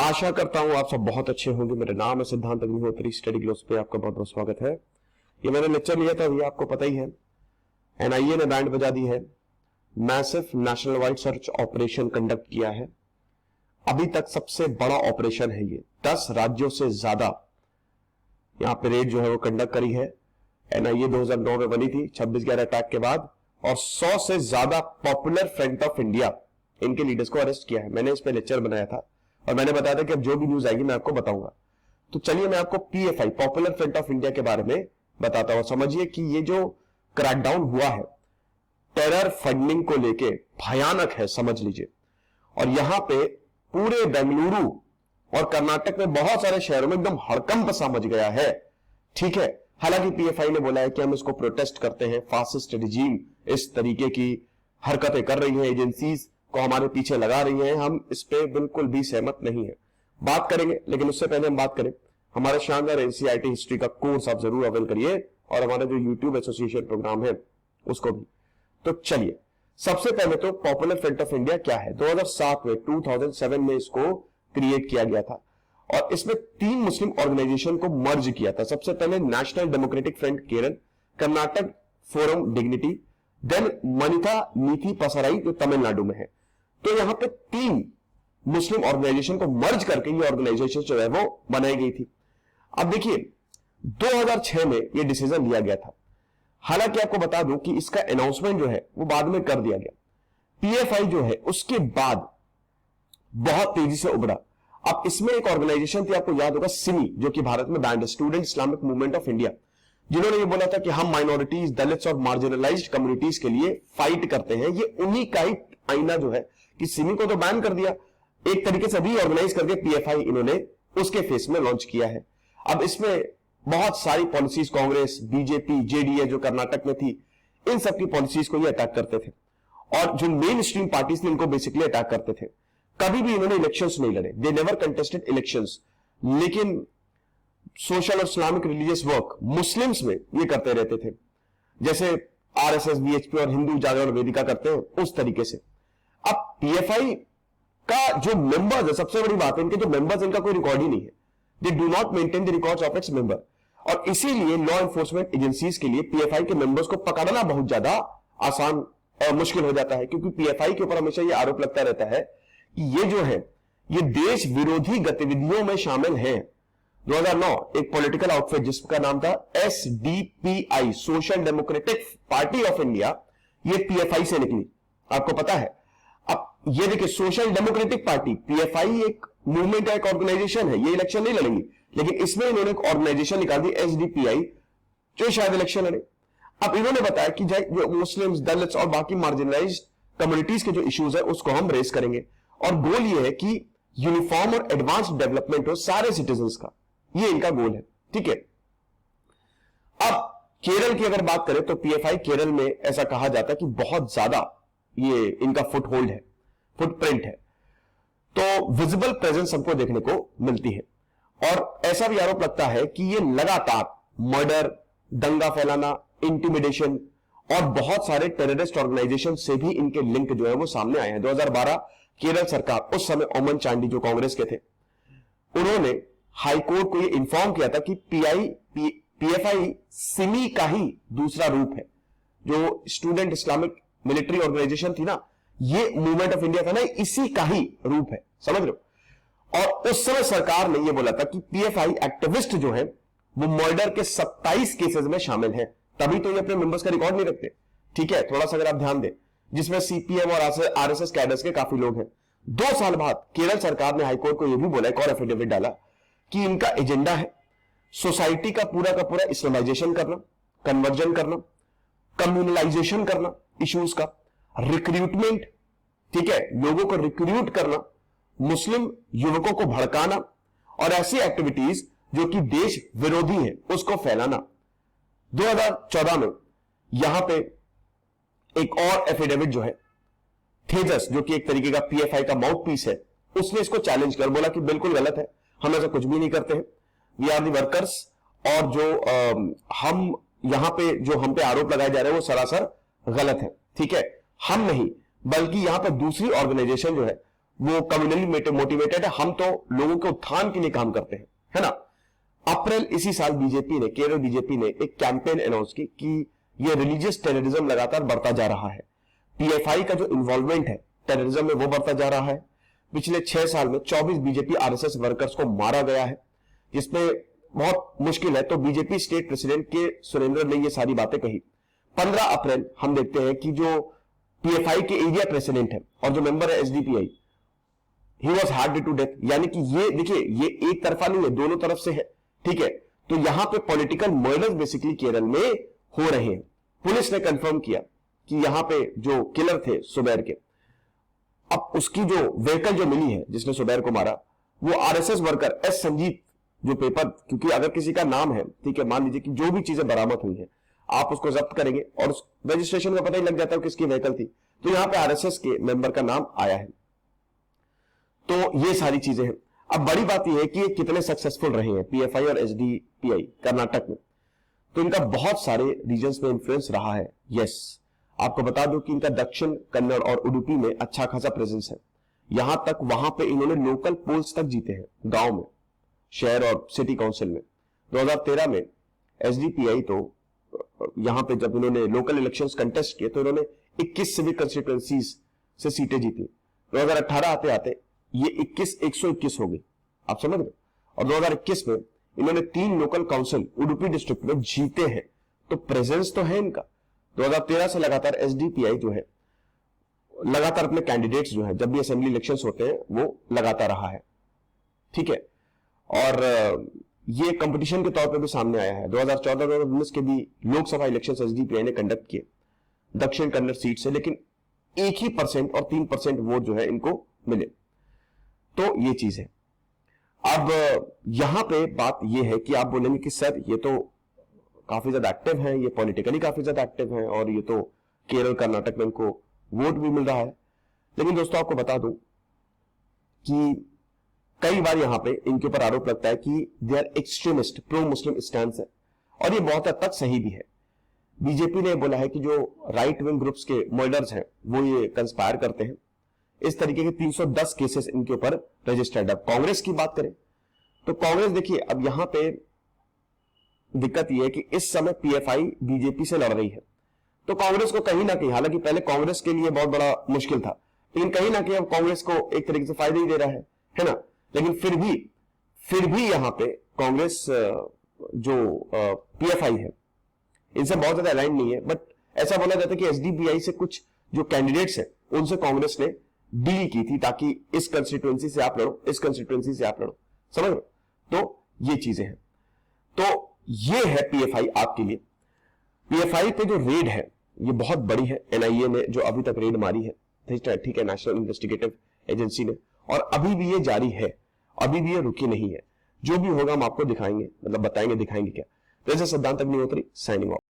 आशा करता हूं आप सब बहुत अच्छे होंगे। मेरा नाम है सिद्धांत अग्निहोत्री। स्टडी ग्लोस पे आपका बहुत बहुत स्वागत है। ये मैंने लेक्चर लिया था, ये आपको पता ही है। एनआईए ने बैंड बजा दी है। Massive national wide search operation conduct किया है। अभी तक सबसे बड़ा ऑपरेशन है ये। 10 राज्यों से ज्यादा यहां पे रेड जो है वो कंडक्ट करी है। एनआईए 2009 में बनी थी 26/11 अटैक के बाद, और 100 से ज्यादा पॉपुलर फ्रंट ऑफ इंडिया इनके लीडर्स को अरेस्ट किया है। मैंने इस पे लेक्चर बनाया था और मैंने बताया था कि अब जो भी न्यूज आएगी मैं आपको बताऊंगा। तो चलिए मैं आपको PFI, popular front of India के बारे में बताता हूं। समझिए कि ये जो क्रैकडाउन हुआ है टेरर फंडिंग को लेके भयानक है, समझ लीजिए। और यहां पे पूरे बेंगलुरु और कर्नाटक में बहुत सारे शहरों में एकदम हड़कंप सा मच गया है। ठीक है, हालांकि पीएफआई ने बोला है कि हम इसको प्रोटेस्ट करते हैं, फासिस्ट रिजीम इस तरीके की हरकतें कर रही है, एजेंसीज को हमारे पीछे लगा रही हैं, हम इस पे बिल्कुल भी सहमत नहीं है। बात करेंगे, लेकिन उससे पहले हम बात करें हमारे शानदार एनसीईआरटी हिस्ट्री का कोर्स आप जरूर अवेल करिए, और हमारा जो यूट्यूब एसोसिएशन प्रोग्राम है उसको भी। तो चलिए सबसे पहले तो पॉपुलर फ्रंट ऑफ इंडिया क्या है। 2007 में इसको क्रिएट किया गया था और इसमें 3 मुस्लिम ऑर्गेनाइजेशन को मर्ज किया था। सबसे पहले National Democratic Front Kerala, Karnataka forum dignity, then Manitha Neethi Pasarai जो तमिलनाडु में है। तो यहां पे 3 मुस्लिम ऑर्गेनाइजेशन को मर्ज करके ये ऑर्गेनाइजेशन जो है वो बनाई गई थी। अब देखिए 2006 में ये डिसीजन लिया गया था। हालांकि आपको बता दूं कि इसका अनाउंसमेंट जो है वो बाद में कर दिया गया। पीएफआई जो है उसके बाद बहुत तेजी से उभरा। अब इसमें एक ऑर्गेनाइजेशन थी, आपको याद होगा, सिमी, जो कि भारत में बैंड है, student Islamic movement of India, जिन्होंने ये बोला था कि हम माइनॉरिटीज, दलित्स और मार्जिनलाइज्ड कम्युनिटीज के लिए फाइट करते हैं। ये उन्हीं का ही आईना जो है कि सिमी को तो बैन कर दिया, एक तरीके से भी ऑर्गेनाइज करके पीएफआई इन्होंने उसके फेस में लॉन्च किया है। अब इसमें बहुत सारी पॉलिसीज, कांग्रेस, बीजेपी, जेडीएस जो कर्नाटक में थी, इन सबकी पॉलिसीज को ये अटैक करते थे, और जो मेन स्ट्रीम पार्टीज थी इनको बेसिकली अटैक करते थे। कभी भी इन्होंने इलेक्शंस नहीं लड़े, दे नेवर कंटेस्टेड इलेक्शंस, लेकिन सोशल और इस्लामिक रिलीजियस वर्क मुस्लिम्स में ये करते रहते थे, जैसे आरएसएस, वीएचपी और हिंदू जागरण वेदिका करते हैं उस तरीके से। अब पीएफआई का जो मेंबर्स है, सबसे बड़ी बात है इनके जो मेंबर्स, इनका कोई रिकॉर्ड ही नहीं है। They do not maintain the records of its member, और इसीलिए लॉ एनफोर्समेंट एजेंसीज के लिए पीएफआई के मेंबर्स को पकड़ना बहुत ज्यादा आसान और मुश्किल हो जाता है, क्योंकि पीएफआई के ऊपर हमेशा यह आरोप लगता रहता है कि ये जो है ये देश विरोधी गतिविधियों में शामिल है। 2009 एक पॉलिटिकल आउटफिट जिसका नाम था SDPI, social democratic party of India, ये पीएफआई से निकली, आपको पता है। अब ये देखिए, सोशल डेमोक्रेटिक पार्टी, पीएफआई एक मूवमेंट है, एक ऑर्गेनाइजेशन है, ये इलेक्शन नहीं लड़ेंगी, लेकिन इसमें इन्होंने एक ऑर्गेनाइजेशन निकाल दी एसडीपीआई, जो शायद इलेक्शन लड़े। अब इन्होंने बताया कि जो मुस्लिम्स, दलित्स और बाकी मार्जिनलाइज्ड कम्युनिटीज के जो इश्यूज है उसको हम रेस करेंगे, और गोल ये है कि यूनिफॉर्म और एडवांस डेवलपमेंट हो सारे सिटीजन्स का, ये इनका गोल है। ठीक है, अब केरल की अगर बात करें तो पीएफआई केरल में ऐसा कहा जाता है कि बहुत ज्यादा ये इनका फुट होल्ड है, फुटप्रिंट है, तो विजिबल प्रेजेंस हमको देखने को मिलती है। और ऐसा भी आरोप लगता है कि ये लगातार मर्डर, दंगा फैलाना, इंटिमिडेशन और बहुत सारे टेररिस्ट ऑर्गेनाइजेशन से भी इनके लिंक जो है वो सामने आए हैं। 2012 केरल सरकार, उस समय ओमन चांडी जो कांग्रेस के थे, उन्होंने हाईकोर्ट को ये इन्फॉर्म किया था कि पीएफआई सिमी का ही दूसरा रूप है। जो स्टूडेंट इस्लामिक मिलिट्री ऑर्गेनाइजेशन थी ना, ये मूवमेंट ऑफ इंडिया था ना, इसी का ही रूप है, समझ रहे हो। और उस समय सरकार ने ये बोला था कि पीएफआई एक्टिविस्ट जो है वो मर्डर के 27 केसेस में शामिल हैं, तभी तो ये अपने मेंबर्स का रिकॉर्ड नहीं रखते। ठीक है, थोड़ा सा अगर आप ध्यान दें, जिसमें सीपीएम और आरएसएस कैडर्स के काफी लोग हैं। 2 साल बाद केरल सरकार ने हाईकोर्ट को यह भी बोला, एक और एफिडेविट डाला कि इनका एजेंडा है सोसाइटी का पूरा इस्लामाइजेशन करना, कन्वर्जन करना, कम्युनलाइजेशन करना इश्यूज का, रिक्रूटमेंट, ठीक है, लोगों को रिक्रूट करना, मुस्लिम युवकों को भड़काना, और ऐसी एक्टिविटीज जो कि देश विरोधी है उसको फैलाना। 2014 में यहां पे एक और एफिडेविट जो है, थेजस, जो कि एक तरीके का पीएफआई का माउथ पीस है, उसने इसको चैलेंज कर बोला कि बिल्कुल गलत है, हम ऐसा कुछ भी नहीं करते हैं, वी आर दी वर्कर्स, और जो हम यहां पे जो हम पे आरोप लगाए जा रहे हैं वो सरासर गलत है। ठीक है, हम नहीं, बल्कि यहां पर दूसरी ऑर्गेनाइजेशन जो है वो कम्युनली मोटिवेटेड है, हम तो लोगों के उत्थान के लिए काम करते हैं, है ना। अप्रैल इसी साल बीजेपी ने, केरल बीजेपी ने एक कैंपेन अनाउंस की कि ये रिलीजियस टेररिज्म लगातार बढ़ता जा रहा है, पीएफआई का जो इन्वॉल्वमेंट है टेररिज्म में वो बढ़ता जा रहा है। पिछले 6 साल में 24 बीजेपी आरएसएस वर्कर्स को मारा गया है, जिसमें बहुत मुश्किल है। तो बीजेपी स्टेट प्रेसिडेंट के सुरेंद्र ने ये सारी बातें कही। 15 अप्रैल हम देखते हैं कि जो पीएफआई के एरिया प्रेसिडेंट है और जो मेंबर है SDPI, he was hard to death. यानी कि ये देखिए, ये एक तरफा नहीं है, दोनों तरफ से है, ठीक है। तो यहां पे पॉलिटिकल मर्डर्स बेसिकली केरल में हो रहे हैं। पुलिस ने कंफर्म किया कि यहां पे जो किलर थे सुबैर के, अब उसकी जो व्हीकल जो मिली है जिसने सुबैर को मारा, वो आरएसएस वर्कर एस संजीत जो पेपर, क्योंकि अगर किसी का नाम है, ठीक है, मान लीजिए कि जो भी चीजें बरामद हुई है आप उसको जब्त करेंगे और उस रजिस्ट्रेशन का पता ही लग जाता है किसकी व्हीकल थी, तो यहां पे आरएसएस के मेंबर का नाम आया है। तो ये सारी चीजें हैं। अब बड़ी बात यह है कि ये कितने सक्सेसफुल रहे हैं पीएफआई और एसडीपीआई कर्नाटक में। तो इनका बहुत सारे रीजन्स में इंफ्लुएंस रहा है। यस, आपको बता दूं कि इनका दक्षिण कन्नड़ और उडुपी में अच्छा खासा प्रेजेंस है। यहां तक वहां पे इन्होंने लोकल पोल्स तक जीते हैं, गांव में, शहर और सिटी काउंसिल में। 2013 में एसडीपीआई तो यहां पे जब इन्होंने लोकल इलेक्शंस कंटेस्ट किए तो इन्होंने 21 सिविक कंस्टिट्यूएंसीज से सीटें जीती। 2018 आते आते ये 121 हो गई, आप समझ रहे। और 2021 में इन्होंने 3 लोकल काउंसिल उडुपी डिस्ट्रिक्ट में जीते हैं, तो प्रेजेंस तो है इनका। 2013 से लगातार एसडीपीआई जो है लगातार अपने कैंडिडेट्स जो है जब भी असेंबली इलेक्शंस होते हैं वो लगाता रहा है, ठीक है। और ये कंपटीशन के तौर पे भी सामने आया है। 2014-2019 के भी लोकसभा इलेक्शंस एसडीपीआई ने कंडक्ट किए दक्षिण कन्नड़ सीट से, लेकिन 1% और 3% वोट जो है इनको मिले। तो ये चीज है। अब यहां पे बात ये है कि आप बोलेंगे कि सर ये तो काफी ज्यादा एक्टिव है, ये पॉलिटिकली काफी ज्यादा एक्टिव है और ये तो केरल कर्नाटक में इनको वोट भी मिल रहा है। लेकिन दोस्तों आपको बता दूं कि कई बार यहां पे इनके ऊपर आरोप लगता है कि they are extremist, pro Muslim stand है, और ये बहुत हद तक सही भी है। बीजेपी ने बोला है कि जो राइट विंग ग्रुप्स के मर्डर्स हैं वो ये कंस्पायर करते हैं। इस तरीके के 310 केसेस इनके ऊपर रजिस्टर्ड। अब कांग्रेस की बात करें तो कांग्रेस देखिए, अब यहां पे दिक्कत यह है कि इस समय पीएफआई बीजेपी से लड़ रही है, तो कांग्रेस को कहीं ना कहीं, हालांकि पहले कांग्रेस के लिए बहुत बड़ा मुश्किल था, लेकिन कहीं ना कहीं अब कांग्रेस को एक तरीके से फायदा ही दे रहा है ना। लेकिन फिर भी यहां पे कांग्रेस जो पीएफआई है इनसे बहुत ज्यादा अलाइन नहीं है। बट ऐसा बोला जाता है कि एसडीपीआई से कुछ जो कैंडिडेट्स हैं उनसे कांग्रेस ने डील की थी ताकि इस कंस्टिट्यूएंसी से आप लड़ो, इस कंस्टिट्यूएंसी से आप लड़ो, समझ रहे। तो ये चीजें हैं। तो ये है पीएफआई आपके लिए। पीएफआई पे जो रेड है ये बहुत बड़ी है। एनआईए ने जो अभी तक रेड मारी है, ठीक है, नेशनल इन्वेस्टिगेटिव एजेंसी ने, और अभी भी ये जारी है, अभी भी ये रुकी नहीं है। जो भी होगा हम आपको दिखाएंगे, मतलब बताएंगे, दिखाएंगे क्या। वैसे सिद्धांत अग्निहोत्री साइनिंग ऑफ।